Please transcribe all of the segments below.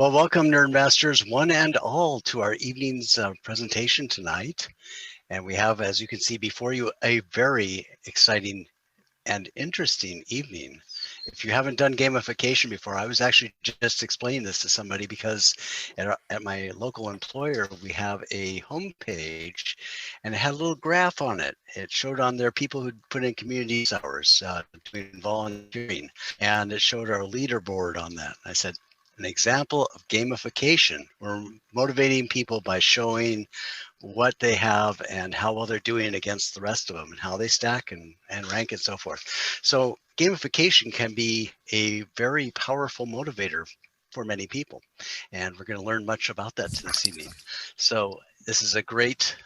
Well, welcome Nerdmasters one and all to our evening's presentation tonight. And we have, as you can see before you, a very exciting and interesting evening. If you haven't done gamification before, I was actually just explaining this to somebody because at my local employer, we have a homepage and it had a little graph on it. It showed on there people who put in community hours doing volunteering, and it showed our leaderboard on that. I said, an example of gamification. We're motivating people by showing what they have and how well they're doing against the rest of them and how they stack and rank and so forth. So gamification can be a very powerful motivator for many people. And we're going to learn much about that this evening. So this is a great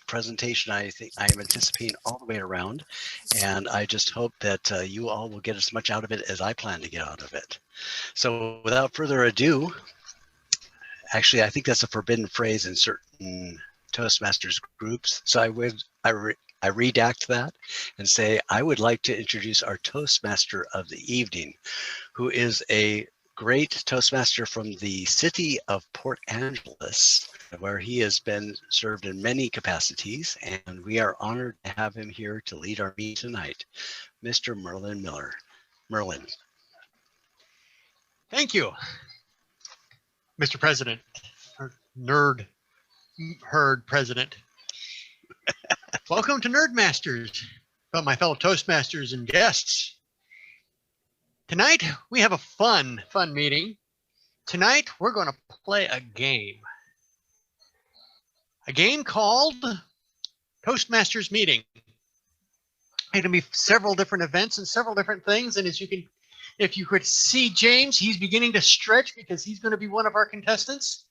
presentation. I think I am anticipating all the way around. And I just hope that you all will get as much out of it as I plan to get out of it. So without further ado, actually, I think that's a forbidden phrase in certain Toastmasters groups. So I redact that and say, I would like to introduce our Toastmaster of the evening, who is a great Toastmaster from the city of Port Angeles, where he has been served in many capacities. And we are honored to have him here to lead our meeting tonight, Mr. Merlin Miller. Merlin. Thank you, Mr. President, or Nerd Herd President. Welcome to Nerdmasters, my fellow Toastmasters and guests. Tonight, we have a fun meeting. Tonight, we're going to play a game called Toastmasters Meeting. It'll be several different events and several different things, and if you could see James, he's beginning to stretch because he's going to be one of our contestants.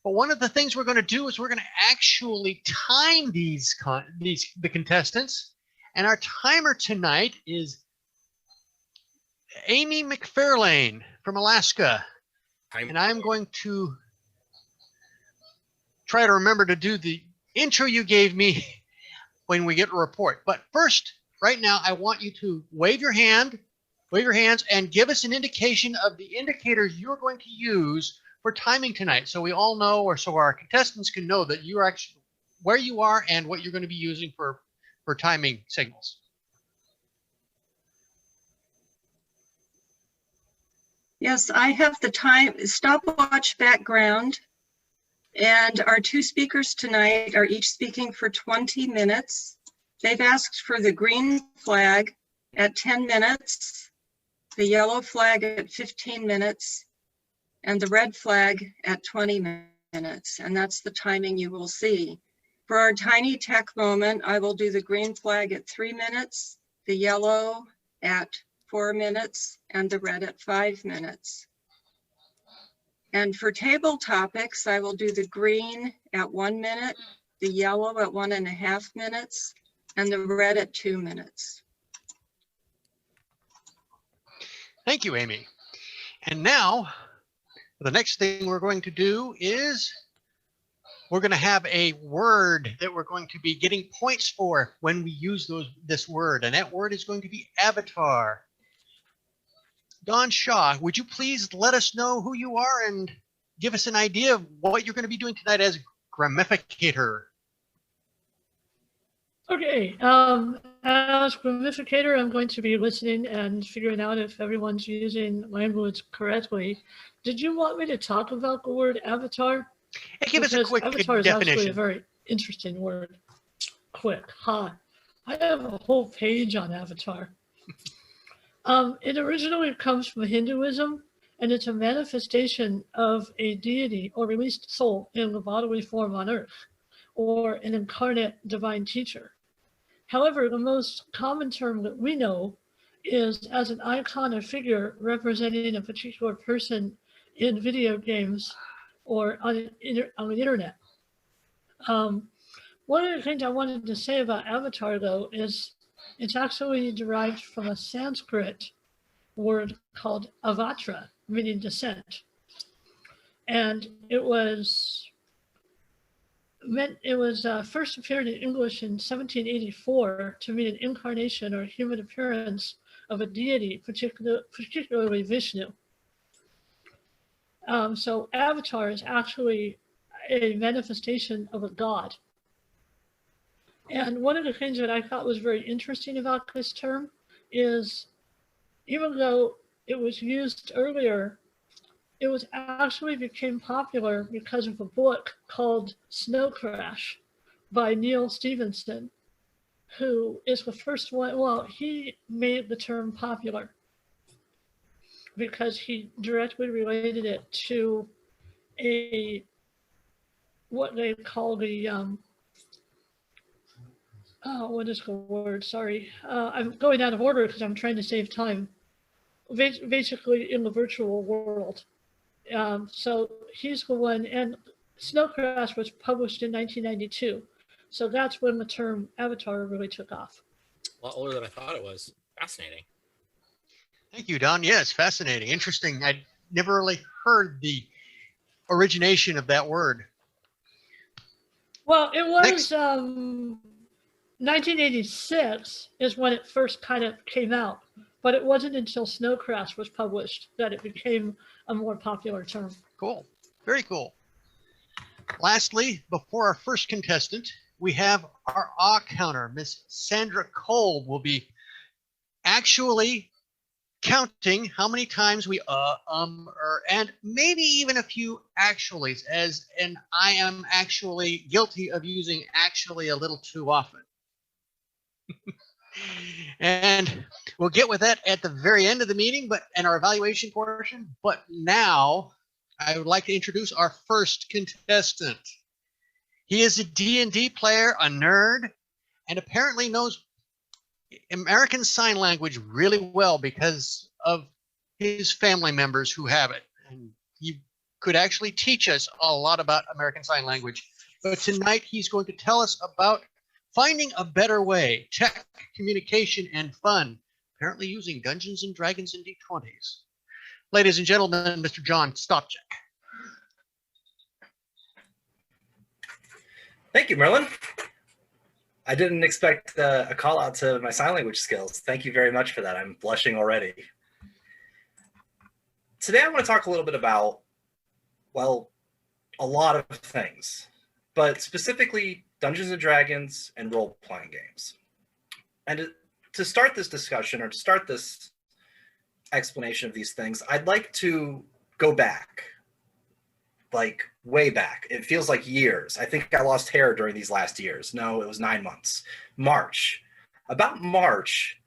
But one of the things we're going to do is we're going to actually time the contestants. And our timer tonight is Amy McFarlane from Alaska. And I'm going to try to remember to do the intro you gave me when we get a report. But first, right now, I want you to wave your hands and give us an indication of the indicators you're going to use for timing tonight, so we all know, or so our contestants can know that you're actually where you are and what you're going to be using for timing signals. Yes, I have the stopwatch background, and our two speakers tonight are each speaking for 20 minutes. They've asked for the green flag at 10 minutes, the yellow flag at 15 minutes, and the red flag at 20 minutes, and that's the timing you will see. For our tiny tech moment, I will do the green flag at 3 minutes, the yellow at 4 minutes, and the red at 5 minutes. And for table topics, I will do the green at 1 minute, the yellow at 1.5 minutes, and the red at 2 minutes. Thank you, Amy. And now, the next thing we're going to do is we're going to have a word that we're going to be getting points for when we use this word, and that word is going to be avatar. Don Shaw, would you please let us know who you are and give us an idea of what you're going to be doing tonight as Gamificator? Okay, as Gamificator, I'm going to be listening and figuring out if everyone's using language correctly. Did you want me to talk about the word avatar? Hey, give us a quick avatar is definition. actually a very interesting word. Quick, I have a whole page on avatar. It originally comes from Hinduism, and it's a manifestation of a deity or released soul in the bodily form on earth, or an incarnate divine teacher. However, the most common term that we know is as an icon or figure representing a particular person in video games or on the internet. One of the things I wanted to say about avatar, though, is it's actually derived from a Sanskrit word called avatra, meaning descent. And it was first appeared in English in 1784 to mean an incarnation or human appearance of a deity, particularly Vishnu. So avatar is actually a manifestation of a god. And one of the things that I thought was very interesting about this term is even though it was used earlier, it was actually became popular because of a book called Snow Crash by Neil Stevenson, who is the first one. Well, he made the term popular because he directly related it to what they call the what is the word? Sorry, I'm going out of order because I'm trying to save time. Basically, in the virtual world. So he's the one, and Snow Crash was published in 1992. So that's when the term avatar really took off. A lot older than I thought it was. Fascinating. Thank you, Don. Yes, fascinating, interesting. I never really heard the origination of that word. Well, it was 1986 is when it first kind of came out, but it wasn't until Snow Crash was published that it became a more popular term. Cool. Very cool. Lastly, before our first contestant, we have our counter. Miss Sandra Kolb will be actually counting how many times we and maybe even a few actuallys, and I am actually guilty of using actually a little too often. And we'll get with that at the very end of the meeting, and our evaluation portion. But now I would like to introduce our first contestant. He is a D&D player, a nerd, and apparently knows American Sign Language really well because of his family members who have it. And he could actually teach us a lot about American Sign Language. But tonight he's going to tell us about finding a better way, tech, communication, and fun, apparently using Dungeons and Dragons and D20s. Ladies and gentlemen, Mr. John Stopchak. Thank you, Merlin. I didn't expect a call out to my sign language skills. Thank you very much for that. I'm blushing already. Today I want to talk a little bit about, well, a lot of things, but specifically Dungeons and Dragons and role-playing games. And to start this discussion, or to start this explanation of these things, I'd like to go back, like way back. It feels like years. I think I lost hair during these last years. No, it was 9 months. March. About March,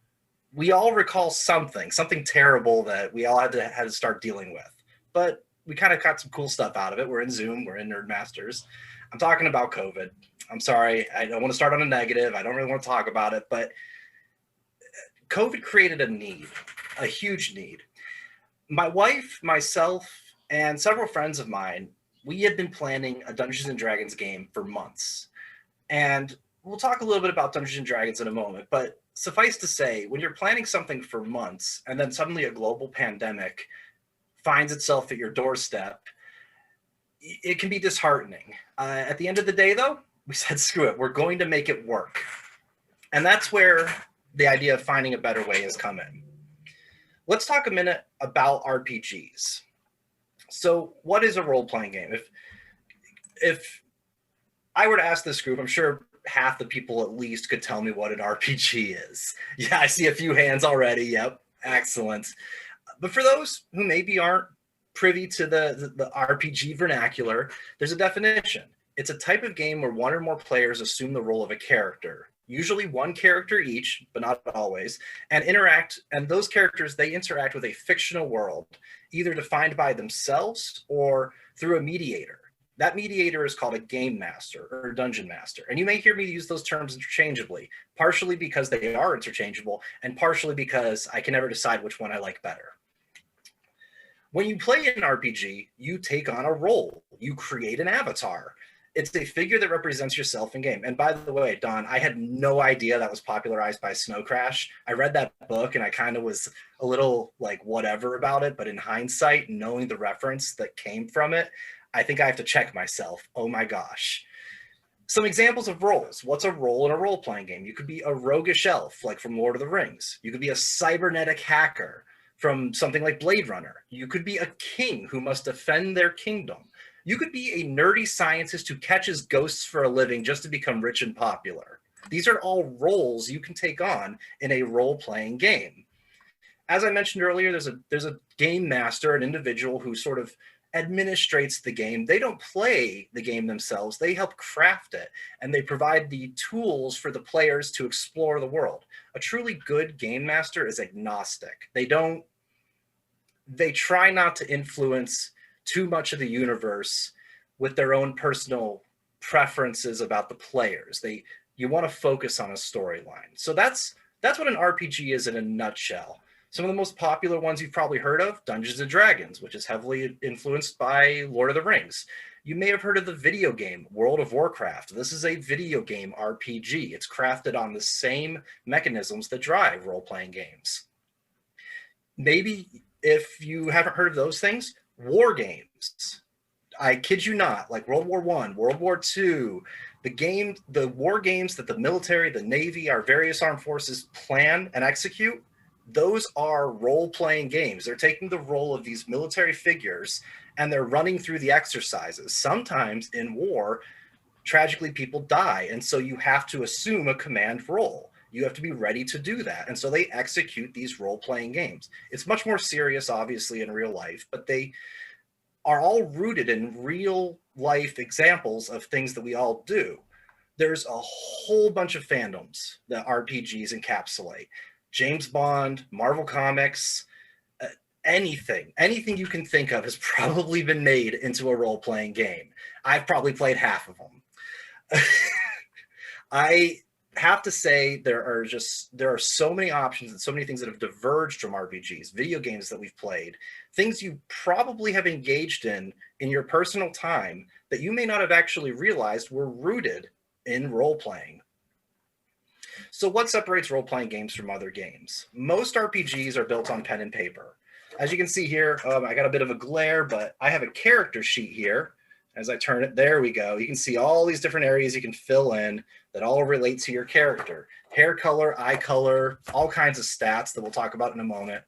we all recall something terrible that we all had to start dealing with. But we kind of got some cool stuff out of it. We're in Zoom. We're in Nerdmasters. I'm talking about COVID. I'm sorry. I don't want to start on a negative. I don't really want to talk about it. But COVID created a need, a huge need. My wife, myself, and several friends of mine, we had been planning a Dungeons and Dragons game for months. And we'll talk a little bit about Dungeons and Dragons in a moment, but suffice to say, when you're planning something for months and then suddenly a global pandemic finds itself at your doorstep, it can be disheartening. At the end of the day, though, we said, screw it, we're going to make it work. And that's where the idea of finding a better way has come in. Let's talk a minute about RPGs. So what is a role-playing game? If I were to ask this group, I'm sure half the people at least could tell me what an RPG is. Yeah, I see a few hands already. Yep, excellent. But for those who maybe aren't privy to the RPG vernacular, there's a definition. It's a type of game where one or more players assume the role of a character, usually one character each, but not always, and those characters, they interact with a fictional world, either defined by themselves or through a mediator. That mediator is called a game master or a dungeon master. And you may hear me use those terms interchangeably, partially because they are interchangeable and partially because I can never decide which one I like better. When you play an RPG, you take on a role. You create an avatar. It's a figure that represents yourself in game. And by the way, Don, I had no idea that was popularized by Snow Crash. I read that book and I kind of was a little like whatever about it. But in hindsight, knowing the reference that came from it, I think I have to check myself. Oh my gosh. Some examples of roles. What's a role in a role-playing game? You could be a roguish elf, like from Lord of the Rings. You could be a cybernetic hacker from something like Blade Runner. You could be a king who must defend their kingdom. You could be a nerdy scientist who catches ghosts for a living just to become rich and popular. These are all roles you can take on in a role-playing game. As I mentioned earlier, there's a game master, an individual who sort of administrates the game. They don't play the game themselves. They help craft it, and they provide the tools for the players to explore the world. A truly good game master is agnostic. They try not to influence too much of the universe with their own personal preferences about the players. You want to focus on a storyline. So that's what an RPG is in a nutshell. Some of the most popular ones you've probably heard of, Dungeons and Dragons, which is heavily influenced by Lord of the Rings. You may have heard of the video game World of Warcraft. This is a video game RPG. It's crafted on the same mechanisms that drive role-playing games. Maybe if you haven't heard of those things, war games. I kid you not, like World War I, World War II, the war games that the military, the Navy, our various armed forces plan and execute, those are role-playing games. They're taking the role of these military figures and they're running through the exercises. Sometimes in war, tragically people die, and so you have to assume a command role. You have to be ready to do that. And so they execute these role-playing games. It's much more serious, obviously, in real life, but they are all rooted in real life examples of things that we all do. There's a whole bunch of fandoms that RPGs encapsulate. James Bond, Marvel Comics, anything you can think of has probably been made into a role-playing game. I've probably played half of them. I have to say there are so many options and so many things that have diverged from RPGs, video games that we've played, things you probably have engaged in your personal time that you may not have actually realized were rooted in role-playing. So what separates role-playing games from other games? Most RPGs are built on pen and paper. As you can see here, I got a bit of a glare, but I have a character sheet here. As I turn it, there we go. You can see all these different areas you can fill in that all relate to your character. Hair color, eye color, all kinds of stats that we'll talk about in a moment.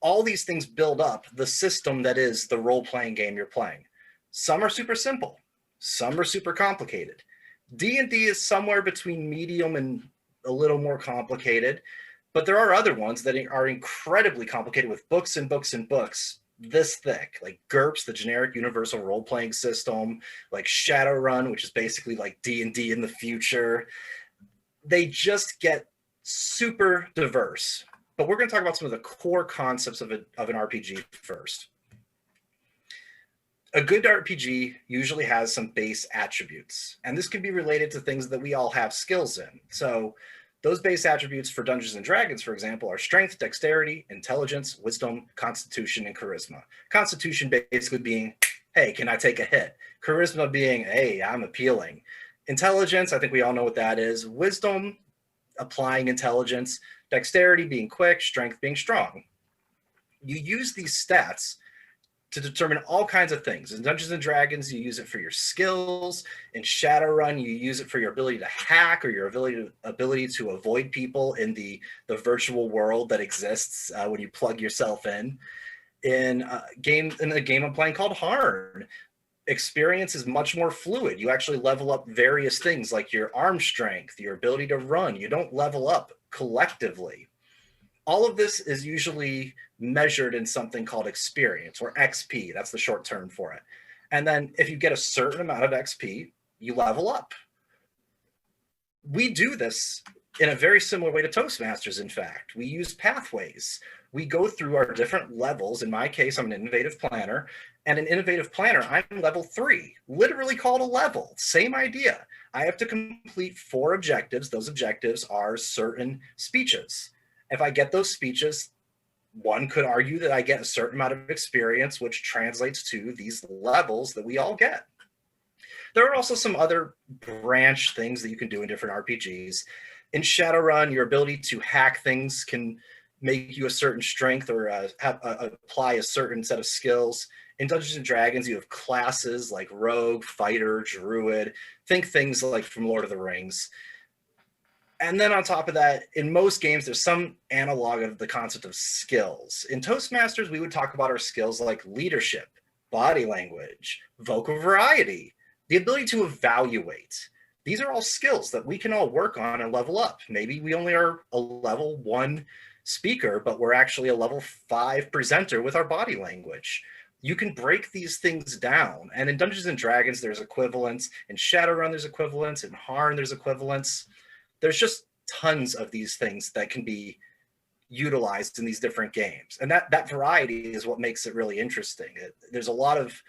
All these things build up the system that is the role-playing game you're playing. Some are super simple. Some are super complicated. D&D is somewhere between medium and a little more complicated, but there are other ones that are incredibly complicated with books and books and books this thick, like GURPS, the generic universal role-playing system, like Shadowrun, which is basically like D&D in the future. They just get super diverse. But we're going to talk about some of the core concepts of an RPG first. A good RPG usually has some base attributes, and this can be related to things that we all have skills in. So those base attributes for Dungeons and Dragons, for example, are strength, dexterity, intelligence, wisdom, constitution, and charisma. Constitution basically being, hey, can I take a hit? Charisma being, hey, I'm appealing. Intelligence, I think we all know what that is. Wisdom, applying intelligence. Dexterity being quick, strength being strong. You use these stats to determine all kinds of things. In Dungeons and Dragons, you use it for your skills. In Shadowrun, you use it for your ability to hack or your ability to avoid people in the virtual world that exists when you plug yourself in. In a game I'm playing called Harn, experience is much more fluid. You actually level up various things like your arm strength, your ability to run. You don't level up collectively. All of this is usually measured in something called experience, or XP. That's the short term for it. And then if you get a certain amount of XP, you level up. We do this in a very similar way to Toastmasters, in fact. We use pathways. We go through our different levels. In my case, I'm an innovative planner. And an innovative planner, I'm level 3, literally called a level. Same idea. I have to complete 4 objectives. Those objectives are certain speeches. If I get those speeches, one could argue that I get a certain amount of experience, which translates to these levels that we all get. There are also some other branch things that you can do in different RPGs. In Shadowrun, your ability to hack things can make you a certain strength or apply a certain set of skills. In Dungeons and Dragons, you have classes like Rogue, Fighter, Druid. Think things like from Lord of the Rings. And then on top of that, in most games, there's some analog of the concept of skills. In Toastmasters, we would talk about our skills like leadership, body language, vocal variety, the ability to evaluate. These are all skills that we can all work on and level up. Maybe we only are a level 1 speaker, but we're actually a level 5 presenter with our body language. You can break these things down. And in Dungeons and Dragons, there's equivalents. In Shadowrun, there's equivalents. In Harn, there's equivalents. There's just tons of these things that can be utilized in these different games. And that variety is what makes it really interesting. There's a lot of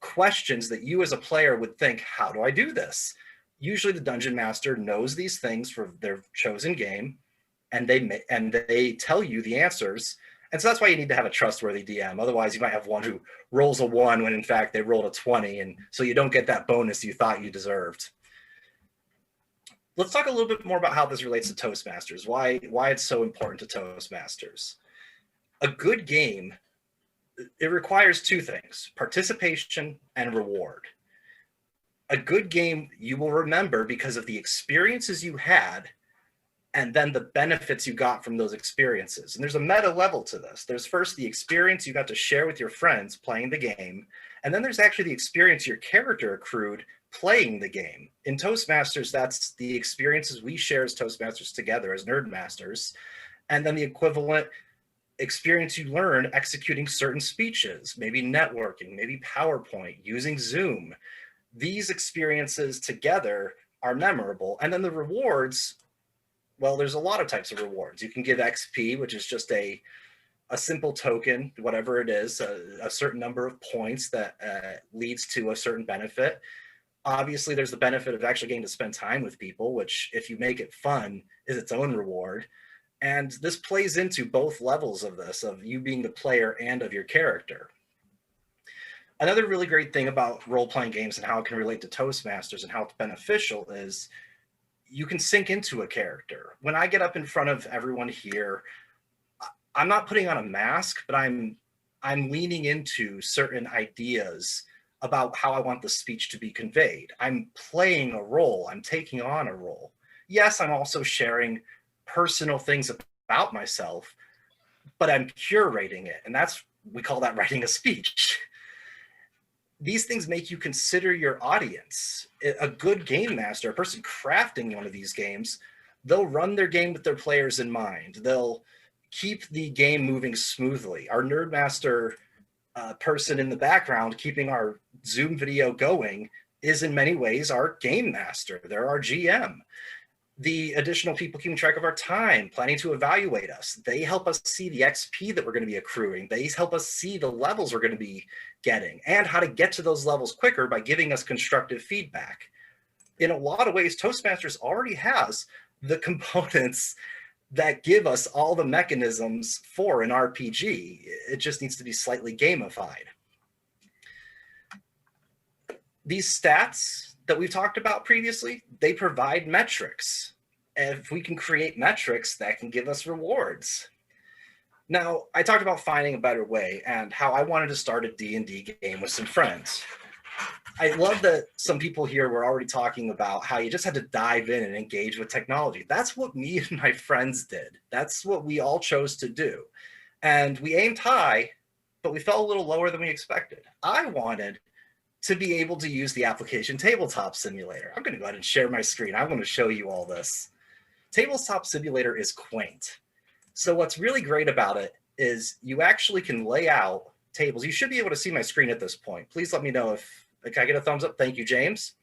questions that you as a player would think, how do I do this? Usually the dungeon master knows these things for their chosen game, and they tell you the answers. And so that's why you need to have a trustworthy DM. Otherwise, you might have one who rolls a 1 when in fact they rolled a 20, and so you don't get that bonus you thought you deserved. Let's talk a little bit more about how this relates to Toastmasters, why it's so important to Toastmasters. A good game, it requires 2 things, participation and reward. A good game you will remember because of the experiences you had and then the benefits you got from those experiences. And there's a meta level to this. There's first the experience you got to share with your friends playing the game, and then there's actually the experience your character accrued playing the game. In Toastmasters, that's the experiences we share as Toastmasters together as Nerdmasters, and then the equivalent experience you learn executing certain speeches, maybe networking, maybe PowerPoint, using Zoom. These experiences together are memorable. And then the rewards, well, there's a lot of types of rewards. You can give XP, which is just a simple token, whatever it is, a certain number of points that leads to a certain benefit. Obviously, there's the benefit of actually getting to spend time with people, which, if you make it fun, is its own reward. And this plays into both levels of this, of you being the player and of your character. Another really great thing about role-playing games and how it can relate to Toastmasters and how it's beneficial is you can sink into a character. When I get up in front of everyone here, I'm not putting on a mask, but I'm leaning into certain ideas about how I want the speech to be conveyed. I'm playing a role. I'm taking on a role. Yes, I'm also sharing personal things about myself, but I'm curating it. And we call that writing a speech. These things make you consider your audience. A good game master, a person crafting one of these games, they'll run their game with their players in mind. They'll keep the game moving smoothly. Our Nerdmaster person in the background keeping our Zoom video going is in many ways our game master. They're our GM. The additional people keeping track of our time, planning to evaluate us, they help us see the XP that we're going to be accruing. They help us see the levels we're going to be getting and how to get to those levels quicker by giving us constructive feedback. In a lot of ways, Toastmasters already has the components that give us all the mechanisms for an RPG. It just needs to be slightly gamified. These stats that we've talked about previously, they provide metrics. And if we can create metrics, that can give us rewards. Now, I talked about finding a better way and how I wanted to start a D&D game with some friends. I love that some people here were already talking about how you just had to dive in and engage with technology. That's what me and my friends did. That's what we all chose to do. And we aimed high, but we fell a little lower than we expected. I wanted to be able to use the application Tabletop Simulator. I'm going to go ahead and share my screen. I want to show you all this. Tabletop Simulator is quaint. So what's really great about it is you actually can lay out tables. You should be able to see my screen at this point. Please let me know if can I get a thumbs up? Thank you, James.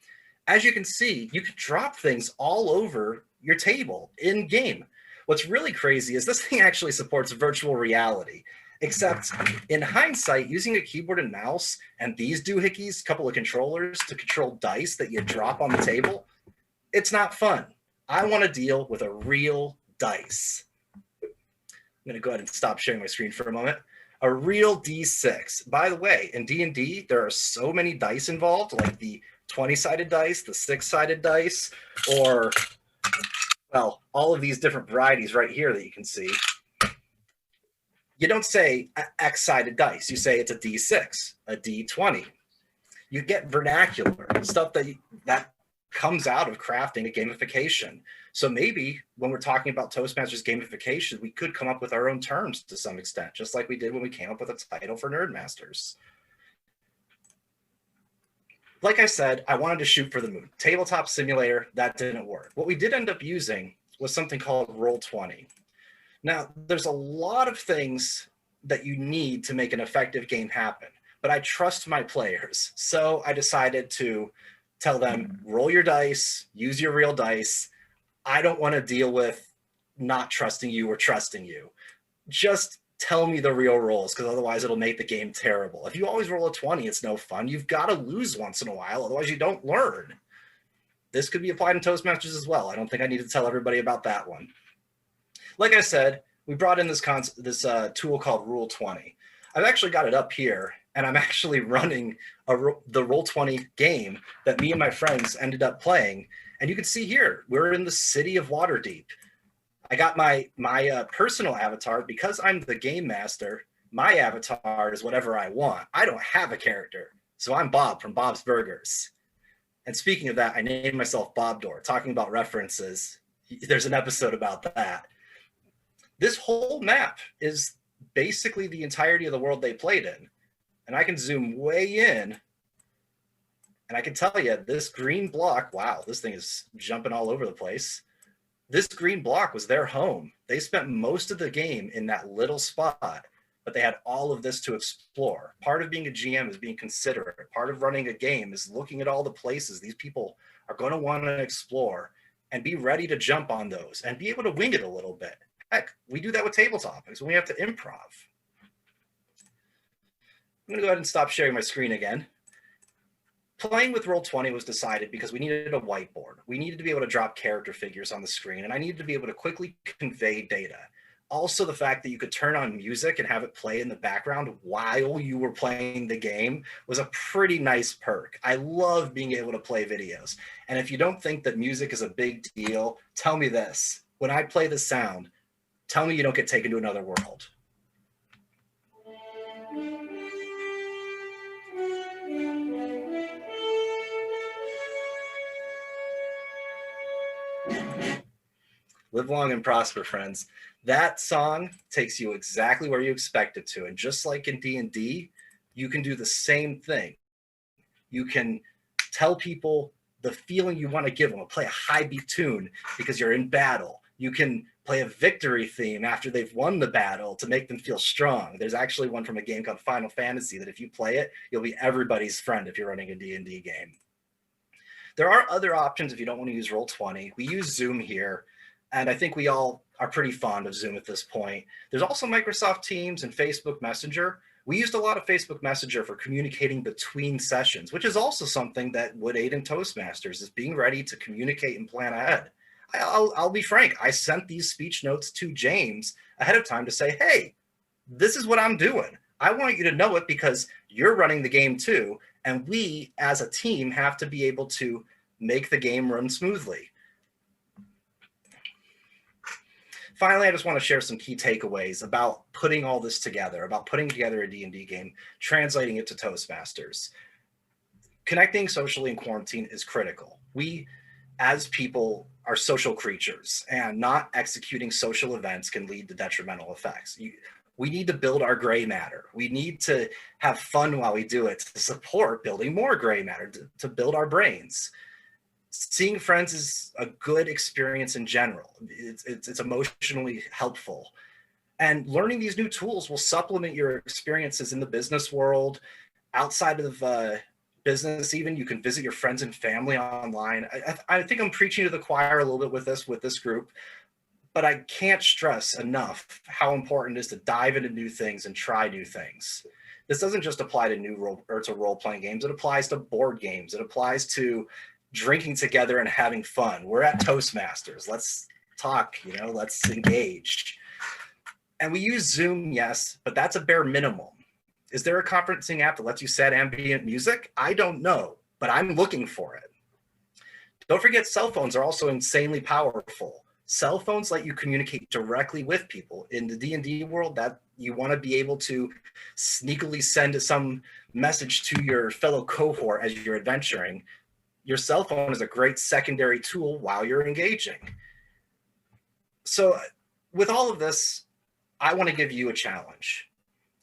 As you can see, you can drop things all over your table in game. What's really crazy is this thing actually supports virtual reality, except in hindsight, using a keyboard and mouse and these doohickeys, a couple of controllers to control dice that you drop on the table, it's not fun. I want to deal with a real dice. I'm going to go ahead and stop sharing my screen for a moment. A real D6. By the way, in D&D, there are so many dice involved, like the 20-sided dice, the 6-sided dice, or, well, all of these different varieties right here that you can see. You don't say X-sided dice. You say it's a D6, a D20. You get vernacular, stuff that comes out of crafting a gamification. So maybe when we're talking about Toastmasters gamification, we could come up with our own terms to some extent, just like we did when we came up with a title for Nerdmasters. Like I said, I wanted to shoot for the moon. Tabletop Simulator, that didn't work. What we did end up using was something called Roll20. Now, there's a lot of things that you need to make an effective game happen, but I trust my players. So I decided to tell them, roll your dice, use your real dice. I don't want to deal with not trusting you or trusting you. Just tell me the real rolls, because otherwise it'll make the game terrible. If you always roll a 20, it's no fun. You've got to lose once in a while, otherwise you don't learn. This could be applied in Toastmasters as well. I don't think I need to tell everybody about that one. Like I said, we brought in this tool called Roll20. I've actually got it up here, and I'm actually running the Roll20 game that me and my friends ended up playing. And you can see here, we're in the city of Waterdeep. I got my personal avatar. Because I'm the game master, my avatar is whatever I want. I don't have a character. So I'm Bob from Bob's Burgers. And speaking of that, I named myself Bob Door. Talking about references, there's an episode about that. This whole map is basically the entirety of the world they played in. And I can zoom way in, and I can tell you this green block, wow, this thing is jumping all over the place. This green block was their home. They spent most of the game in that little spot, but they had all of this to explore. Part of being a GM is being considerate. Part of running a game is looking at all the places these people are going to want to explore and be ready to jump on those and be able to wing it a little bit. Heck, we do that with tabletop because we have to improv. I'm going to go ahead and stop sharing my screen again. Playing with Roll20 was decided because we needed a whiteboard. We needed to be able to drop character figures on the screen, and I needed to be able to quickly convey data. Also, the fact that you could turn on music and have it play in the background while you were playing the game was a pretty nice perk. I love being able to play videos. And if you don't think that music is a big deal, tell me this. When I play the sound, tell me you don't get taken to another world. Live long and prosper, friends. That song takes you exactly where you expect it to. And just like in D&D, you can do the same thing. You can tell people the feeling you want to give them. Play a high beat tune because you're in battle. You can play a victory theme after they've won the battle to make them feel strong. There's actually one from a game called Final Fantasy that if you play it, you'll be everybody's friend if you're running a D&D game. There are other options if you don't want to use Roll20. We use Zoom here. And I think we all are pretty fond of Zoom at this point. There's also Microsoft Teams and Facebook Messenger. We used a lot of Facebook Messenger for communicating between sessions, which is also something that would aid in Toastmasters, is being ready to communicate and plan ahead. I'll be frank, I sent these speech notes to James ahead of time to say, hey, this is what I'm doing. I want you to know it because you're running the game too, and we as a team have to be able to make the game run smoothly. Finally, I just want to share some key takeaways about putting all this together, about putting together a D&D game, translating it to Toastmasters. Connecting socially in quarantine is critical. We, as people, are social creatures, and not executing social events can lead to detrimental effects. We need to build our gray matter. We need to have fun while we do it to support building more gray matter, to build our brains. Seeing friends is a good experience in general. It's emotionally helpful. And learning these new tools will supplement your experiences in the business world, outside of business even. You can visit your friends and family online. I think I'm preaching to the choir a little bit with this group, but I can't stress enough how important it is to dive into new things and try new things. This doesn't just apply to role-playing games. It applies to board games. It applies to drinking together and having fun. We're at Toastmasters. Let's talk, let's engage. And we use Zoom, yes, but that's a bare minimum. Is there a conferencing app that lets you set ambient music? I don't know, but I'm looking for it. Don't forget, cell phones are also insanely powerful. Cell phones let you communicate directly with people. In the D&D world, that you want to be able to sneakily send some message to your fellow cohort as you're adventuring. your cell phone is a great secondary tool while you're engaging. So with all of this, I want to give you a challenge.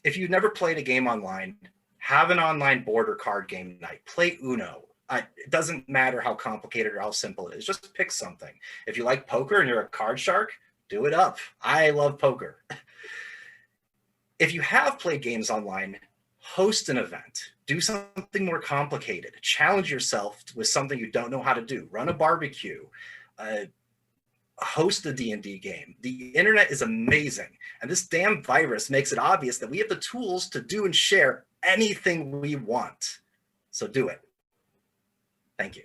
If you've never played a game online, have an online board or card game night. Play Uno. It doesn't matter how complicated or how simple it is. Just pick something. If you like poker and you're a card shark, do it up. I love poker. If you have played games online, host an event. Do something more complicated. Challenge yourself with something you don't know how to do. Run a barbecue. Host a D&D game. The internet is amazing, and this damn virus makes it obvious that we have the tools to do and share anything we want. So do it. Thank you.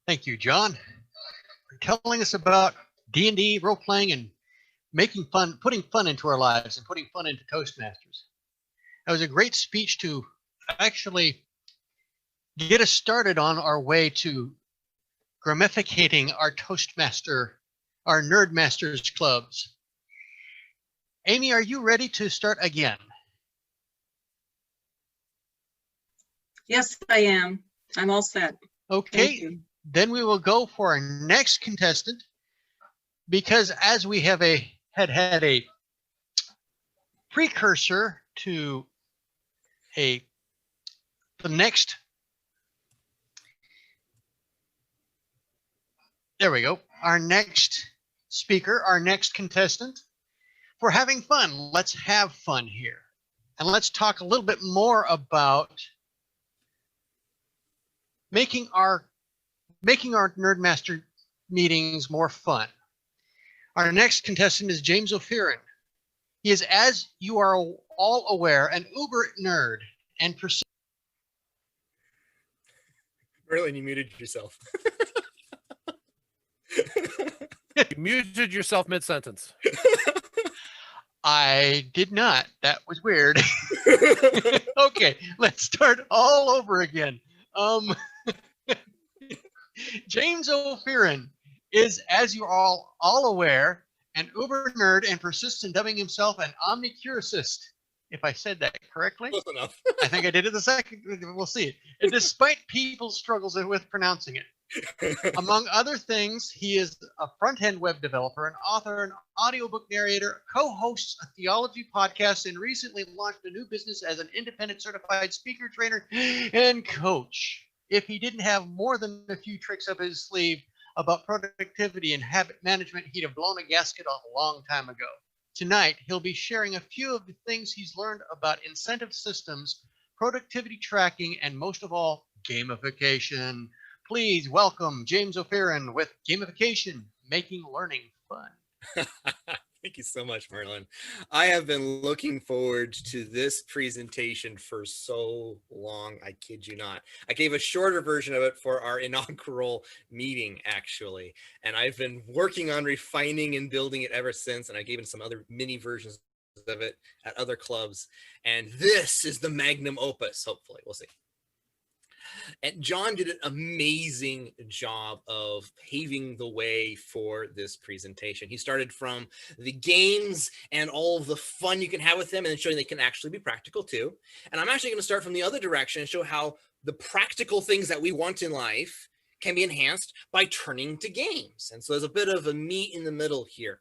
Thank you, John, for telling us about D&D, role-playing, and making fun, putting fun into our lives and putting fun into Toastmasters. That was a great speech to actually get us started on our way to gamificating our our Nerdmasters clubs. Amy, are you ready to start again? Yes, I am. I'm all set. Thank Okay, you. then we will go for our next contestant, because as we have had a precursor to the next. There we go. Our next speaker, our next contestant. For having fun, let's have fun here. And let's talk a little bit more about making our Nerdmaster meetings more fun. Our next contestant is James O'Fearon. He is, as you are all aware, an uber nerd and Merlin, you muted yourself. You muted yourself mid-sentence. I did not. That was weird. Okay, let's start all over again. James O'Fearon is, as you're all aware, an uber nerd and persists in dubbing himself an omnicuricist. If I said that correctly. Close enough. I think I did it the second. We'll see. And despite people's struggles with pronouncing it. Among other things, he is a front-end web developer, an author, an audiobook narrator, co-hosts a theology podcast, and recently launched a new business as an independent certified speaker, trainer, and coach. If he didn't have more than a few tricks up his sleeve about productivity and habit management, he'd have blown a gasket off a long time ago. Tonight, he'll be sharing a few of the things he's learned about incentive systems, productivity tracking, and most of all, gamification. Please welcome James O'Fearon with Gamification, Making Learning Fun. Thank you so much, Merlin. I have been looking forward to this presentation for so long. I kid you not. I gave a shorter version of it for our inaugural meeting, actually. And I've been working on refining and building it ever since. And I gave it some other mini versions of it at other clubs. And this is the magnum opus, hopefully. We'll see. And John did an amazing job of paving the way for this presentation. He started from the games and all of the fun you can have with them, and then showing they can actually be practical too. And I'm actually going to start from the other direction and show how the practical things that we want in life can be enhanced by turning to games. And so there's a bit of a meat in the middle here.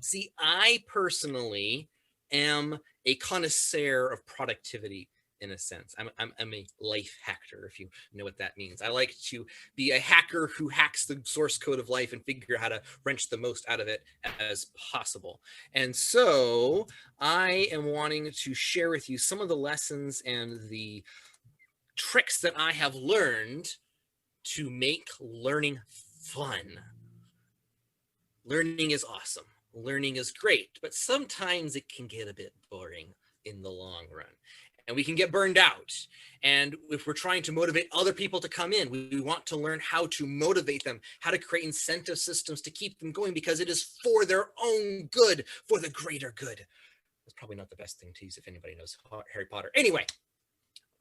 See, I personally am a connoisseur of productivity. In a sense, I'm a life hacker, if you know what that means. I like to be a hacker who hacks the source code of life and figure out how to wrench the most out of it as possible. And so I am wanting to share with you some of the lessons and the tricks that I have learned to make learning fun. Learning is awesome. Learning is great, but sometimes it can get a bit boring in the long run. And we can get burned out. And if we're trying to motivate other people to come in, we want to learn how to motivate them, how to create incentive systems to keep them going, because it is for their own good, for the greater good. That's probably not the best thing to use if anybody knows Harry Potter. Anyway,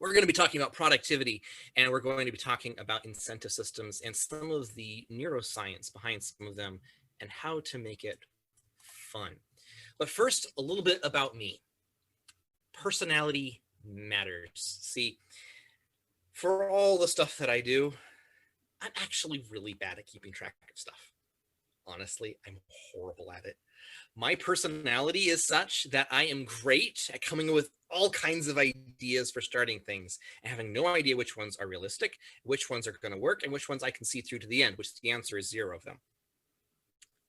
we're going to be talking about productivity, and we're going to be talking about incentive systems and some of the neuroscience behind some of them and how to make it fun. But first, a little bit about me. personality matters. See, for all the stuff that I do, I'm actually really bad at keeping track of stuff. Honestly, I'm horrible at it. My personality is such that I am great at coming up with all kinds of ideas for starting things and having no idea which ones are realistic, which ones are going to work, and which ones I can see through to the end, which the answer is 0 of them.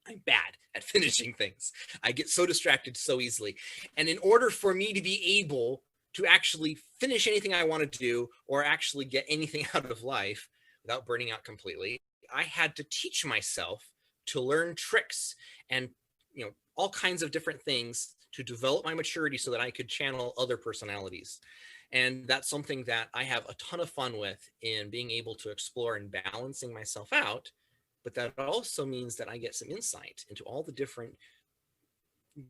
I'm bad at finishing things. I get so distracted so easily. And in order for me to be able to actually finish anything I want to do or actually get anything out of life without burning out completely, I had to teach myself to learn tricks and, you know, all kinds of different things to develop my maturity so that I could channel other personalities. And that's something that I have a ton of fun with in being able to explore and balancing myself out. But that also means that I get some insight into all the different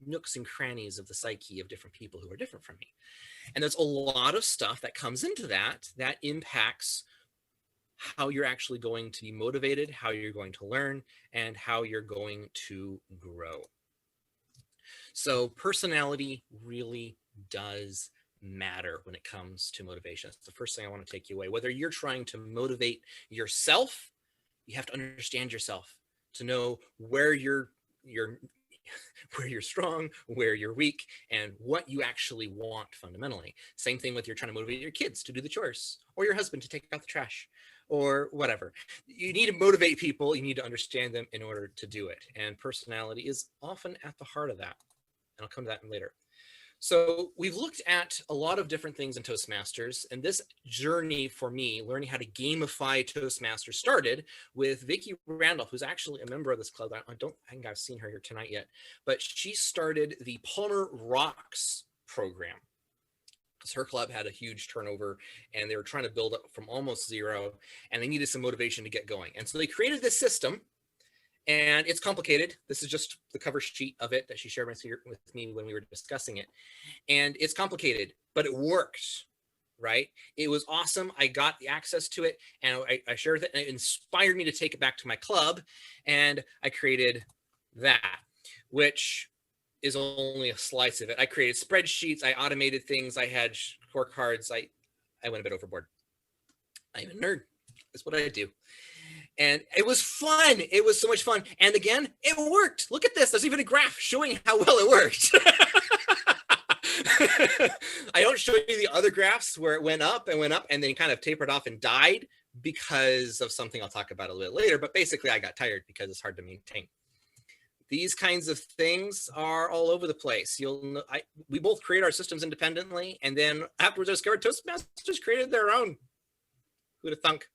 nooks and crannies of the psyche of different people who are different from me. And there's a lot of stuff that comes into that impacts how you're actually going to be motivated, how you're going to learn, and how you're going to grow. So personality really does matter when it comes to motivation. That's the first thing I want to take you away. Whether you're trying to motivate yourself, you have to understand yourself to know where you're strong, where you're weak, and what you actually want fundamentally. Same thing with you're trying to motivate your kids to do the chores, or your husband to take out the trash, or whatever. You need to motivate people. You need to understand them in order to do it. And personality is often at the heart of that. And I'll come to that later. So we've looked at a lot of different things in Toastmasters, and this journey for me, learning how to gamify Toastmasters, started with Vicki Randolph, who's actually a member of this club. I don't think I've seen her here tonight yet, but she started the Palmer Rocks program because her club had a huge turnover and they were trying to build up from almost 0 and they needed some motivation to get going. And so they created this system. And it's complicated. This is just the cover sheet of it that she shared with me when we were discussing it. And it's complicated, but it worked, right? It was awesome. I got the access to it and I shared it and it inspired me to take it back to my club. And I created that, which is only a slice of it. I created spreadsheets. I automated things. I had scorecards. I went a bit overboard. I'm a nerd. That's what I do. And it was fun. It was so much fun. And again, it worked. Look at this. There's even a graph showing how well it worked. I don't show you the other graphs where it went up and then kind of tapered off and died because of something I'll talk about a little bit later. But basically, I got tired because it's hard to maintain. These kinds of things are all over the place. We both create our systems independently. And then afterwards, I discovered Toastmasters created their own. Who'd have thunk?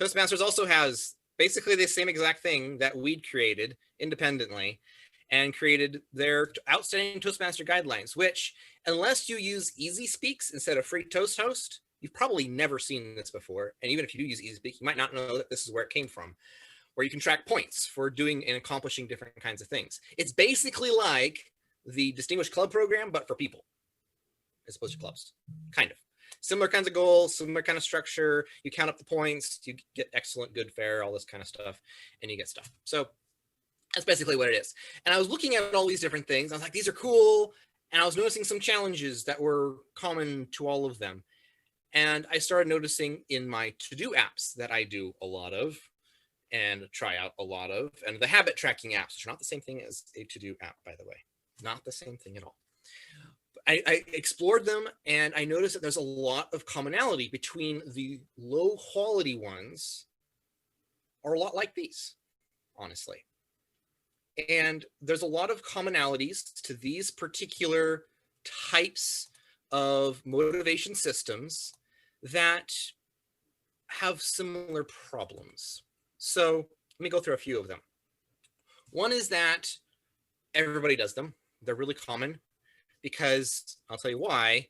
Toastmasters also has basically the same exact thing that we'd created independently and created their outstanding Toastmaster guidelines, which unless you use Easy Speaks instead of Free Toast Host, you've probably never seen this before. And even if you do use Easy Speak, you might not know that this is where it came from, where you can track points for doing and accomplishing different kinds of things. It's basically like the Distinguished Club program, but for people as opposed to clubs, kind of. Similar kinds of goals, similar kind of structure. You count up the points, you get excellent, good, fair, all this kind of stuff, and you get stuff. So that's basically what it is. And I was looking at all these different things. I was like, these are cool. And I was noticing some challenges that were common to all of them. And I started noticing in my to-do apps that I do a lot of and try out a lot of, and the habit tracking apps, which are not the same thing as a to-do app, by the way. Not the same thing at all. I explored them and I noticed that there's a lot of commonality between the low quality ones are a lot like these, honestly. And there's a lot of commonalities to these particular types of motivation systems that have similar problems. So let me go through a few of them. One is that everybody does them. They're really common. Because I'll tell you why,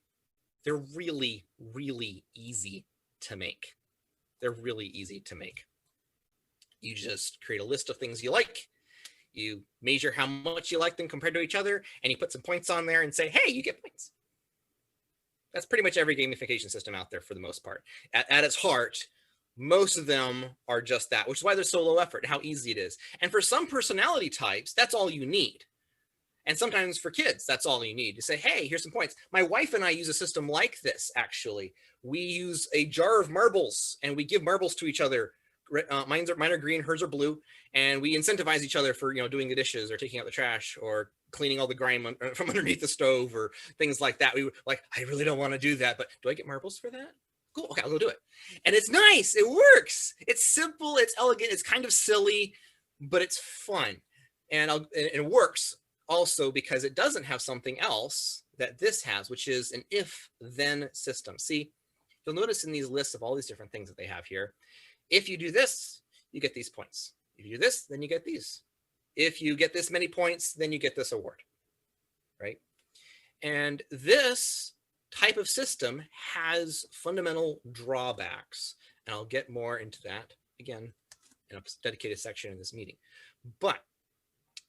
they're really, really easy to make. They're really easy to make. You just create a list of things you like. You measure how much you like them compared to each other, and you put some points on there and say, hey, you get points. That's pretty much every gamification system out there for the most part. At its heart, most of them are just that, which is why they're so low effort and how easy it is. And for some personality types, that's all you need. And sometimes for kids, that's all you need to say, hey, here's some points. My wife and I use a system like this, actually. We use a jar of marbles and we give marbles to each other. Mine are green, hers are blue. And we incentivize each other for, doing the dishes or taking out the trash or cleaning all the grime from underneath the stove or things like that. We were like, I really don't want to do that, but do I get marbles for that? Cool, okay, I'll go do it. And it's nice, it works. It's simple, it's elegant, it's kind of silly, but it's fun. And it works also because it doesn't have something else that this has, which is an if-then system. See, you'll notice in these lists of all these different things that they have here, if you do this, you get these points. If you do this, then you get these. If you get this many points, then you get this award, right? And this type of system has fundamental drawbacks, and I'll get more into that again in a dedicated section in this meeting. But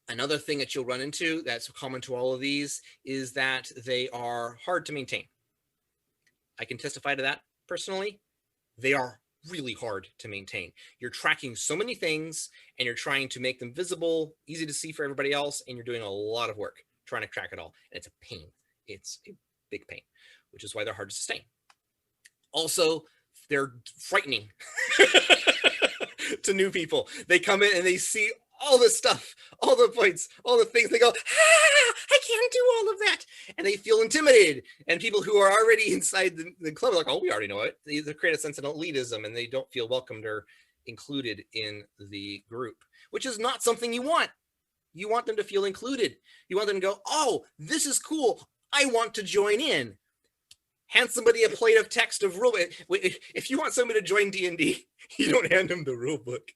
another thing that you'll run into that's common to all of these is that they are hard to maintain. I can testify to that personally. They are really hard to maintain. You're tracking so many things and you're trying to make them visible, easy to see for everybody else, and you're doing a lot of work trying to track it all. And it's a pain. It's a big pain, which is why they're hard to sustain. Also, they're frightening to new people. They come in and they see all this stuff, all the points, all the things. They go, I can't do all of that. And they feel intimidated. And people who are already inside the club are like, oh, we already know it. They create a sense of elitism and they don't feel welcomed or included in the group, which is not something you want. You want them to feel included. You want them to go, oh, this is cool. I want to join in. Hand somebody a plate of text of rule. If you want somebody to join D&D, you don't hand them the rule book.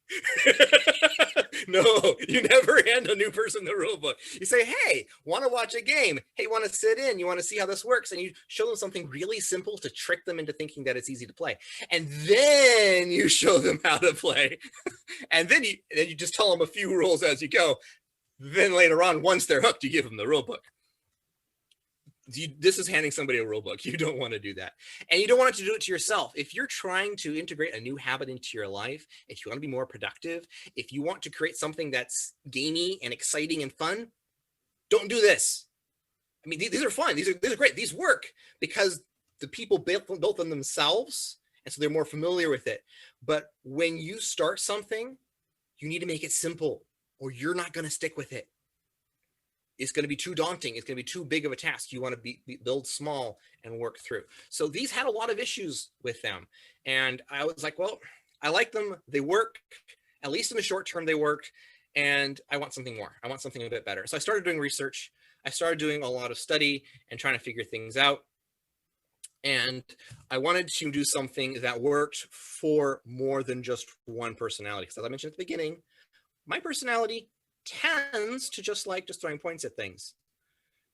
No, you never hand a new person the rule book. You say, hey, want to watch a game? Hey, want to sit in? You want to see how this works? And you show them something really simple to trick them into thinking that it's easy to play. And then you show them how to play. And then you just tell them a few rules as you go. Then later on, once they're hooked, you give them the rule book. This is handing somebody a rule book. You don't want to do that. And you don't want to do it to yourself. If you're trying to integrate a new habit into your life, if you want to be more productive, if you want to create something that's gamey and exciting and fun, don't do this. I mean, these are fun. These are great. These work because the people built them themselves, and so they're more familiar with it. But when you start something, you need to make it simple or you're not going to stick with it. It's going to be too daunting. It's going to be too big of a task. You want to build small and work through. So these had a lot of issues with them. And I was like, well, I like them. They work. At least in the short term, they worked. And I want something more. I want something a bit better. So I started doing research. I started doing a lot of study and trying to figure things out. And I wanted to do something that worked for more than just one personality. Because as I mentioned at the beginning, my personality tends to just throwing points at things,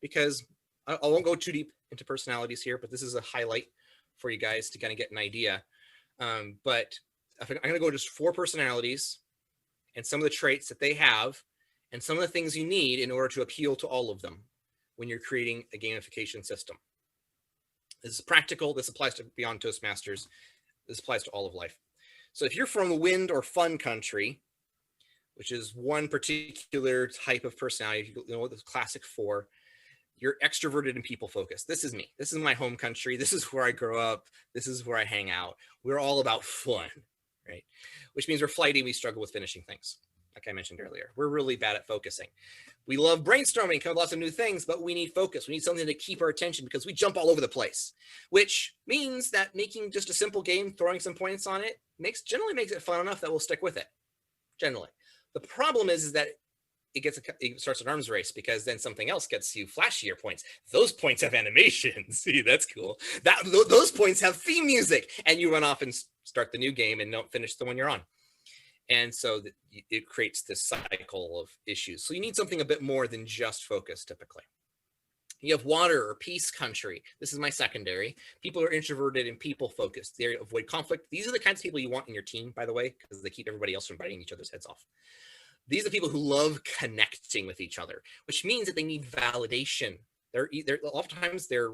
because I won't go too deep into personalities here, but this is a highlight for you guys to kind of get an idea. But I'm going to go just 4 personalities and some of the traits that they have and some of the things you need in order to appeal to all of them when you're creating a gamification system. This is practical. This applies to beyond Toastmasters. This applies to all of life. So if you're from the wind or fun country, which is one particular type of personality, you know what the classic 4, you're extroverted and people focused. This is me. This is my home country. This is where I grow up. This is where I hang out. We're all about fun, right? Which means we're flighty. We struggle with finishing things, like I mentioned earlier. We're really bad at focusing. We love brainstorming, come up with lots of new things, but we need focus. We need something to keep our attention because we jump all over the place, which means that making just a simple game, throwing some points on it, generally makes it fun enough that we'll stick with it, generally. The problem is that it starts an arms race, because then something else gets you flashier points. Those points have animations. See, that's cool. Those points have theme music, and you run off and start the new game and don't finish the one you're on. And so it creates this cycle of issues. So you need something a bit more than just focus typically. You have water or peace country. This is my secondary. People are introverted and people focused. They avoid conflict. These are the kinds of people you want in your team, by the way, because they keep everybody else from biting each other's heads off. These are people who love connecting with each other, which means that they need validation. They're oftentimes they're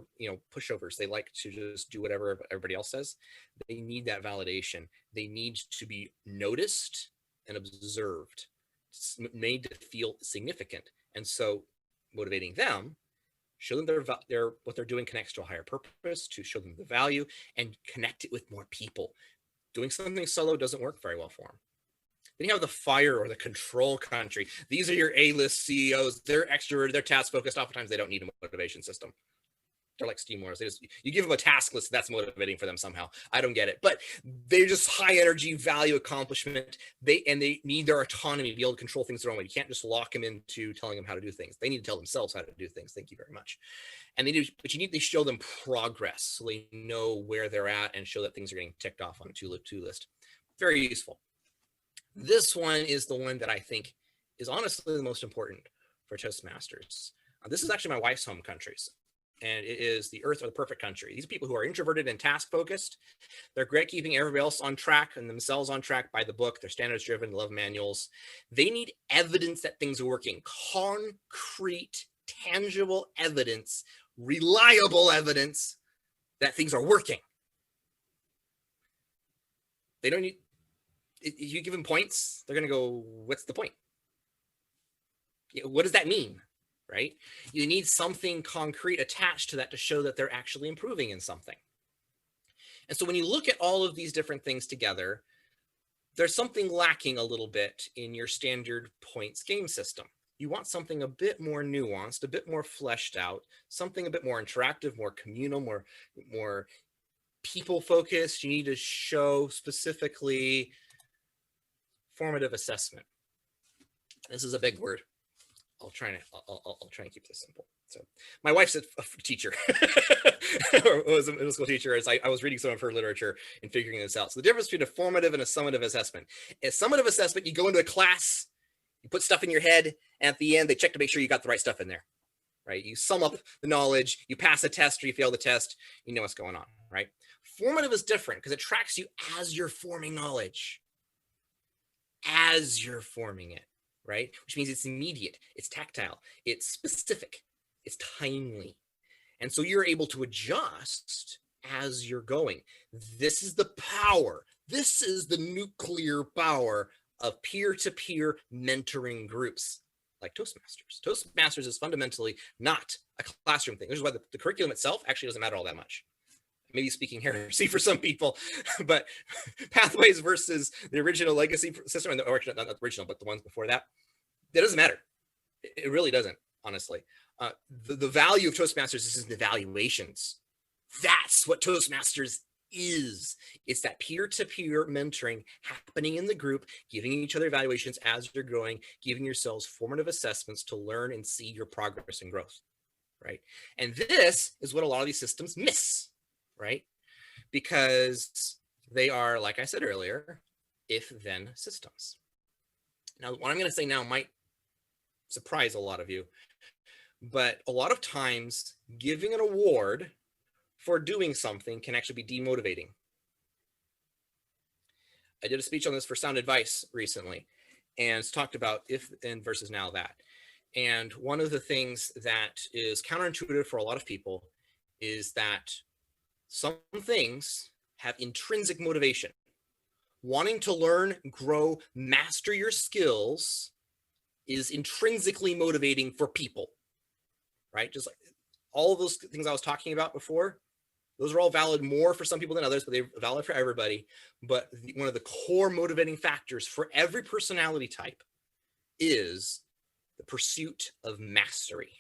pushovers. They like to just do whatever everybody else says. They need that validation. They need to be noticed and observed, made to feel significant. And so motivating them, show them what they're doing connects to a higher purpose, to show them the value and connect it with more people. Doing something solo doesn't work very well for them. Then you have the fire or the control country. These are your A-list CEOs. They're extroverted, they're task focused. Oftentimes they don't need a motivation system. They're like steamrollers. You give them a task list, that's motivating for them somehow. I don't get it, but they're just high energy, value, accomplishment. They need their autonomy to be able to control things their own way. You can't just lock them into telling them how to do things. They need to tell themselves how to do things. Thank you very much. And but you need to show them progress so they know where they're at and show that things are getting ticked off on a to-do list. Very useful. This one is the one that I think is honestly the most important for Toastmasters. This is actually my wife's home countries. And it is the Earth or the Perfect Country. These are people who are introverted and task focused. They're great keeping everybody else on track and themselves on track by the book. They're standards driven, love manuals. They need evidence that things are working. Concrete, tangible evidence, reliable evidence that things are working. They don't need, if you give them points, they're going to go, what's the point? What does that mean? Right? You need something concrete attached to that to show that they're actually improving in something. And so when you look at all of these different things together, there's something lacking a little bit in your standard points game system. You want something a bit more nuanced, a bit more fleshed out, something a bit more interactive, more communal, more people focused. You need to show specifically formative assessment. This is a big word. I'll try and keep this simple. So my wife's a teacher, or was a middle school teacher, as I was reading some of her literature and figuring this out. So the difference between a formative and a summative assessment. A summative assessment, you go into a class, you put stuff in your head, and at the end, they check to make sure you got the right stuff in there, right? You sum up the knowledge, you pass a test or you fail the test, you know what's going on, right? Formative is different because it tracks you as you're forming knowledge, as you're forming it. Right? Which means it's immediate, it's tactile, it's specific, it's timely. And so you're able to adjust as you're going. This is the power. This is the nuclear power of peer-to-peer mentoring groups like Toastmasters. Toastmasters is fundamentally not a classroom thing. This is why the curriculum itself actually doesn't matter all that much. Maybe speaking heresy for some people, but Pathways versus the original legacy system, and or not the original, but the ones before that, that doesn't matter. It really doesn't, honestly. The value of Toastmasters is in the evaluations. That's what Toastmasters is. It's that peer-to-peer mentoring happening in the group, giving each other evaluations as you're growing, giving yourselves formative assessments to learn and see your progress and growth, right? And this is what a lot of these systems miss. Right? Because they are, like I said earlier, if-then systems. Now, what I'm going to say now might surprise a lot of you, but a lot of times giving an award for doing something can actually be demotivating. I did a speech on this for Sound Advice recently, and it's talked about if and versus now that. And one of the things that is counterintuitive for a lot of people is that some things have intrinsic motivation. Wanting to learn, grow, master your skills is intrinsically motivating for people, right? Just like all of those things I was talking about before, those are all valid more for some people than others, but they're valid for everybody. But one of the core motivating factors for every personality type is the pursuit of mastery.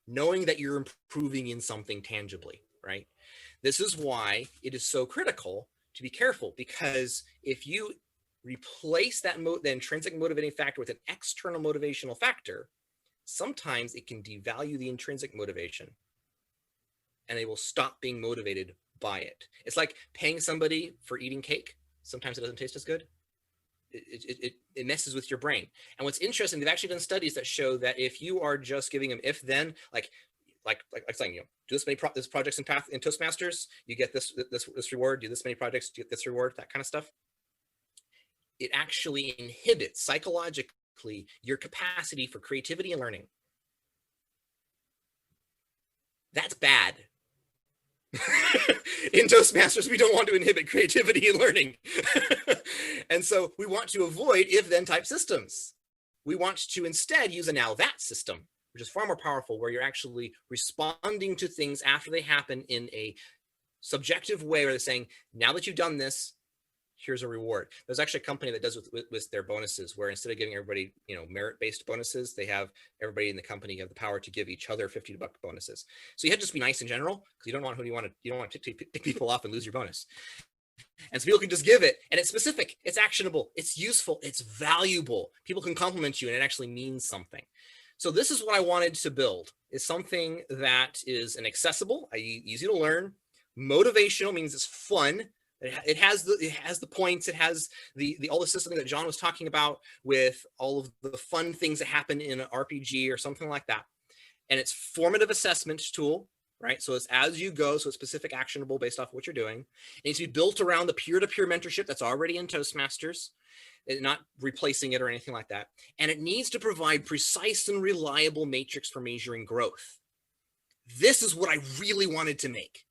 Knowing that you're improving in something tangibly, right? This is why it is so critical to be careful, because if you replace that the intrinsic motivating factor with an external motivational factor, sometimes it can devalue the intrinsic motivation and they will stop being motivated by it. It's like paying somebody for eating cake. Sometimes it doesn't taste as good. It messes with your brain. And what's interesting, they've actually done studies that show that if you are just giving them if-then, like saying, you know, do this many projects in Toastmasters, you get this reward. Do this many projects, you get this reward. That kind of stuff. It actually inhibits psychologically your capacity for creativity and learning. That's bad. In Toastmasters, we don't want to inhibit creativity and learning. And so we want to avoid if-then type systems. We want to instead use a now-that system, which is far more powerful, where you're actually responding to things after they happen in a subjective way, where they're saying, now that you've done this, here's a reward. There's actually a company that does with their bonuses, where instead of giving everybody, merit-based bonuses, they have everybody in the company have the power to give each other $50 bonuses. So you have to just be nice in general, because you don't want to pick people off and lose your bonus. And so people can just give it, and it's specific, it's actionable, it's useful, it's valuable. People can compliment you, and it actually means something. So this is what I wanted to build, is something that is an accessible, easy to learn, motivational, means it's fun. It has the points. It has all the system that John was talking about, with all of the fun things that happen in an RPG or something like that. And it's formative assessment tool, right? So it's as you go. So it's specific, actionable based off of what you're doing. It needs to be built around the peer-to-peer mentorship that's already in Toastmasters, not replacing it or anything like that. And it needs to provide precise and reliable matrix for measuring growth. This is what I really wanted to make,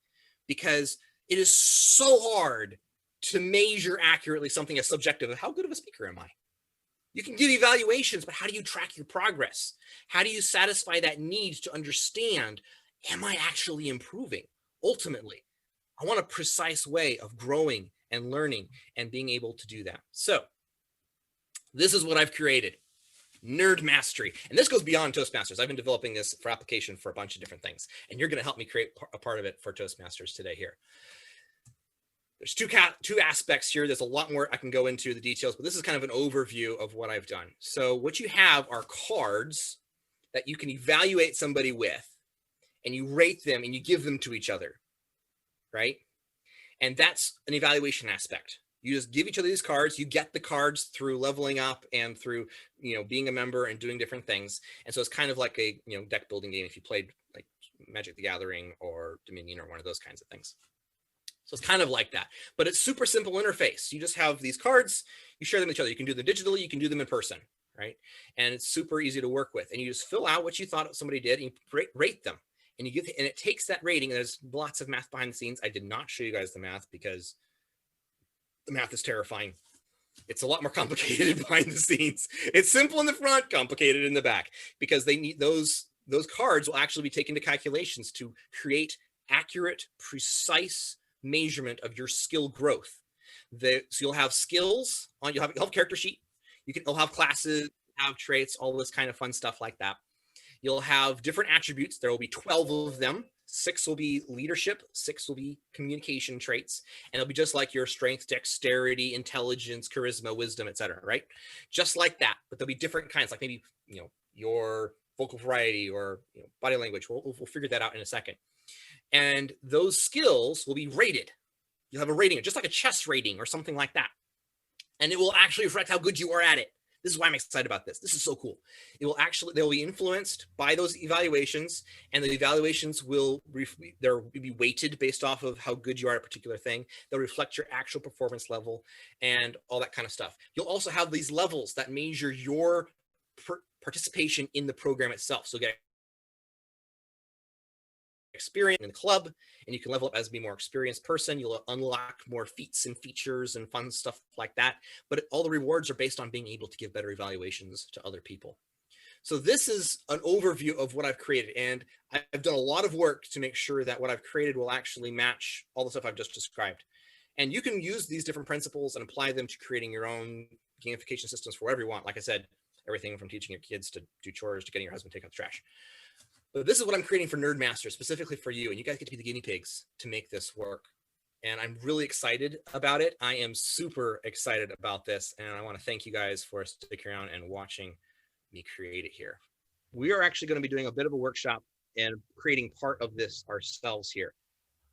because it is so hard to measure accurately something as subjective as how good of a speaker am I? You can give evaluations, but how do you track your progress? How do you satisfy that need to understand, am I actually improving? Ultimately, I want a precise way of growing and learning and being able to do that. So this is what I've created. Nerd Mastery. And this goes beyond Toastmasters. I've been developing this for application for a bunch of different things, and you're going to help me create a part of it for Toastmasters today here. There's two aspects here. There's a lot more I can go into the details, but this is kind of an overview of what I've done. So what you have are cards that you can evaluate somebody with, and you rate them and you give them to each other, right? And that's an evaluation aspect. You just give each other these cards. You get the cards through leveling up and through, being a member and doing different things. And so it's kind of like a, deck building game if you played like Magic the Gathering or Dominion or one of those kinds of things. So it's kind of like that, but it's super simple interface. You just have these cards, you share them with each other. You can do them digitally, you can do them in person, right? And it's super easy to work with. And you just fill out what you thought somebody did, and you rate them. And it takes that rating. There's lots of math behind the scenes. I did not show you guys the math because the math is terrifying. It's a lot more complicated behind the scenes. It's simple in the front, complicated in the back, because they need those cards will actually be taken to calculations to create accurate, precise measurement of your skill growth. So you'll have skills on, you'll have a character sheet. You'll have classes, have traits, all this kind of fun stuff like that. You'll have different attributes. There will be 12 of them. 6 will be leadership, 6 will be communication traits, and it'll be just like your strength, dexterity, intelligence, charisma, wisdom, etc. Right? Just like that, but there'll be different kinds, like maybe your vocal variety or body language. We'll figure that out in a second. And those skills will be rated. You'll have a rating, just like a chess rating or something like that, and it will actually reflect how good you are at it. This is why I'm excited about this. This is so cool. They'll be influenced by those evaluations, and the evaluations will be weighted based off of how good you are at a particular thing. They'll reflect your actual performance level and all that kind of stuff. You'll also have these levels that measure your participation in the program itself. So get experience in the club, and you can level up as be more experienced person. You'll unlock more feats and features and fun stuff like that. But all the rewards are based on being able to give better evaluations to other people. So this is an overview of what I've created, and I've done a lot of work to make sure that what I've created will actually match all the stuff I've just described. And you can use these different principles and apply them to creating your own gamification systems for whatever you want. Like I said, everything from teaching your kids to do chores to getting your husband to take out the trash. But this is what I'm creating for Nerdmasters, specifically for you, and you guys get to be the guinea pigs to make this work. And I'm really excited about it. I am super excited about this, and I want to thank you guys for sticking around and watching me create it here. We are actually going to be doing a bit of a workshop and creating part of this ourselves here.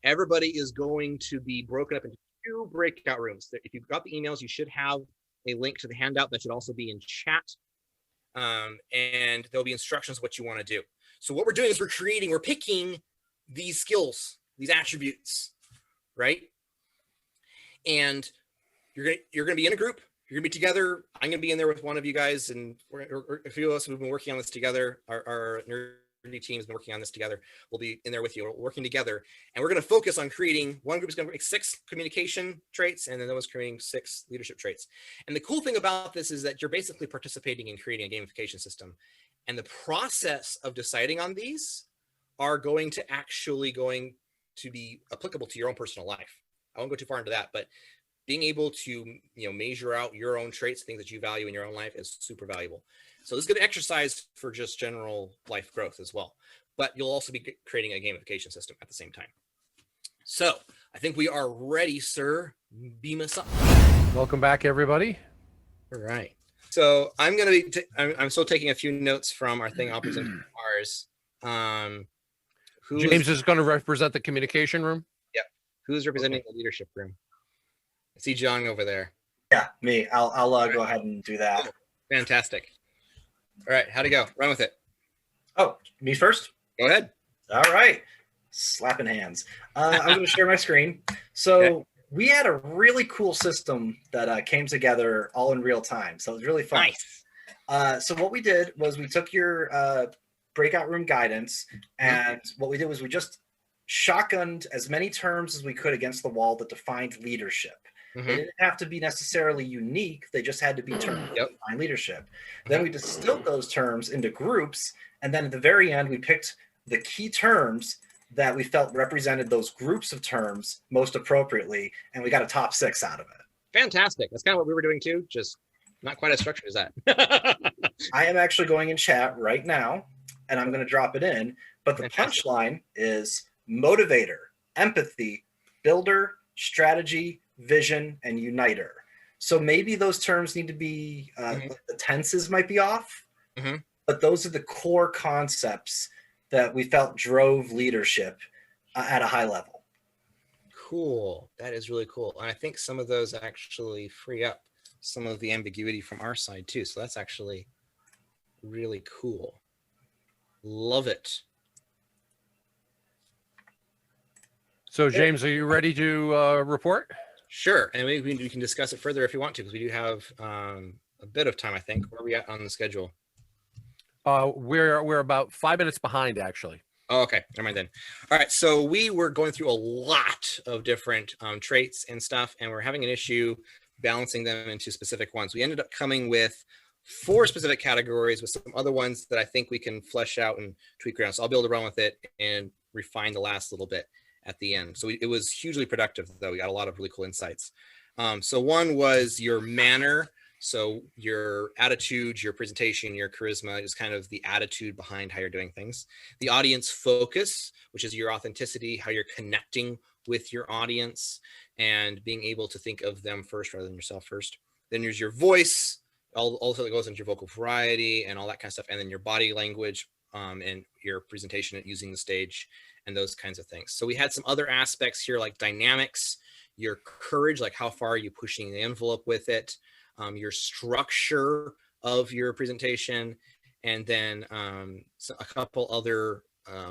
Everybody is going to be broken up into 2 breakout rooms. If you've got the emails, you should have a link to the handout that should also be in chat. And there'll be instructions what you want to do. So what we're doing is we're picking these skills, these attributes, right? And you're going to be in a group. You're going to be together. I'm going to be in there with one of you guys, and a few of us who've been working on this together. Our nerdy team has been working on this together. We'll be in there with you. We're working together, and we're going to focus on creating. One group is going to make 6 communication traits, and then that was creating 6 leadership traits. And the cool thing about this is that you're basically participating in creating a gamification system. And the process of deciding on these are going to be applicable to your own personal life. I won't go too far into that, but being able to, measure out your own traits, things that you value in your own life is super valuable. So this is good exercise for just general life growth as well. But you'll also be creating a gamification system at the same time. So I think we are ready, sir. Beam us up. Welcome back, everybody. All right. So I'm going to be, I'm still taking a few notes from our thing. I'll present ours. James is going to represent the communication room. Yep. Who's representing the leadership room? I see John over there. Yeah, me. I'll go ahead and do that. Oh, fantastic. All right. How'd it go? Run with it. Oh, me first? Go ahead. All right. Slapping hands. I'm going to share my screen. So Okay. we had a really cool system that came together all in real time. So it was really fun. Nice. So what we did was we took your breakout room guidance, and what we did was we just shotgunned as many terms as we could against the wall that defined leadership. They didn't have to be necessarily unique. They just had to be terms that define leadership. Then we distilled those terms into groups, and then at the very end, we picked the key terms that we felt represented those groups of terms most appropriately, and we got a top 6 out of it. Fantastic. That's kind of what we were doing too, just not quite as structured as that. I am actually going in chat right now, and I'm going to drop it in, but the punchline is motivator, empathy, builder, strategy, vision, and uniter. So maybe those terms need to be, the tenses might be off, but those are the core concepts that we felt drove leadership at a high level. Cool. That is really cool. And I think some of those actually free up some of the ambiguity from our side too. So that's actually really cool. Love it. So James, are you ready to report? Sure. And maybe we can discuss it further if you want to, because we do have a bit of time, I think. Where are we at on the schedule? We're about 5 minutes behind, actually. Oh, okay. Never mind then. All right. So we were going through a lot of different traits and stuff, and we're having an issue balancing them into specific ones. We ended up coming with 4 specific categories with some other ones that I think we can flesh out and tweak around. So I'll be able to run with it and refine the last little bit at the end. So it was hugely productive, though. We got a lot of really cool insights. So one was your manner. So your attitude, your presentation, your charisma is kind of the attitude behind how you're doing things. The audience focus, which is your authenticity, how you're connecting with your audience and being able to think of them first rather than yourself first. Then there's your voice, also that goes into your vocal variety and all that kind of stuff. And then your body language and your presentation at using the stage and those kinds of things. So we had some other aspects here like dynamics, your courage, like how far are you pushing the envelope with it, your structure of your presentation, and then a couple other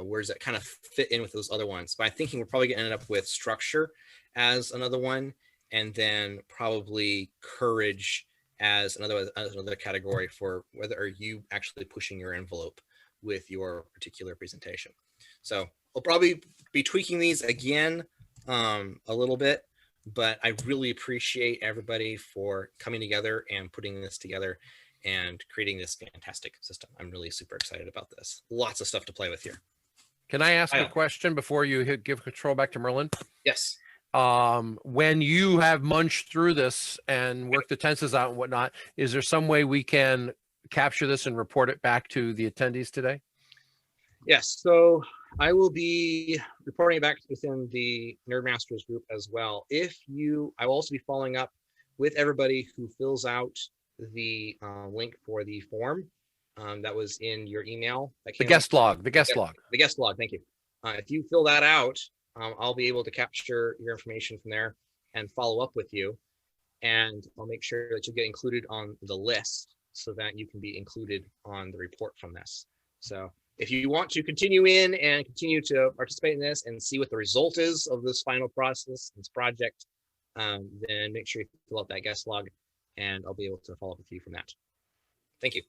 words that kind of fit in with those other ones. But I'm thinking we're probably going to end up with structure as another one, and then probably courage as another category for whether are you actually pushing your envelope with your particular presentation. So I'll probably be tweaking these again a little bit, but I really appreciate everybody for coming together and putting this together and creating this fantastic system. I'm really super excited about this. Lots of stuff to play with here. Can I ask a question before you give control back to Merlin? Yes. When you have munched through this and worked the tenses out and whatnot, is there some way we can capture this and report it back to the attendees today? Yes. So I will be reporting it back within the Nerdmasters group as well. I will also be following up with everybody who fills out the link for the form that was in your email. The guest log. The guest log. Thank you. If you fill that out, I'll be able to capture your information from there and follow up with you. And I'll make sure that you get included on the list so that you can be included on the report from this. So if you want to continue in and continue to participate in this and see what the result is of this final process, this project, then make sure you fill out that guest log and I'll be able to follow up with you from that. Thank you.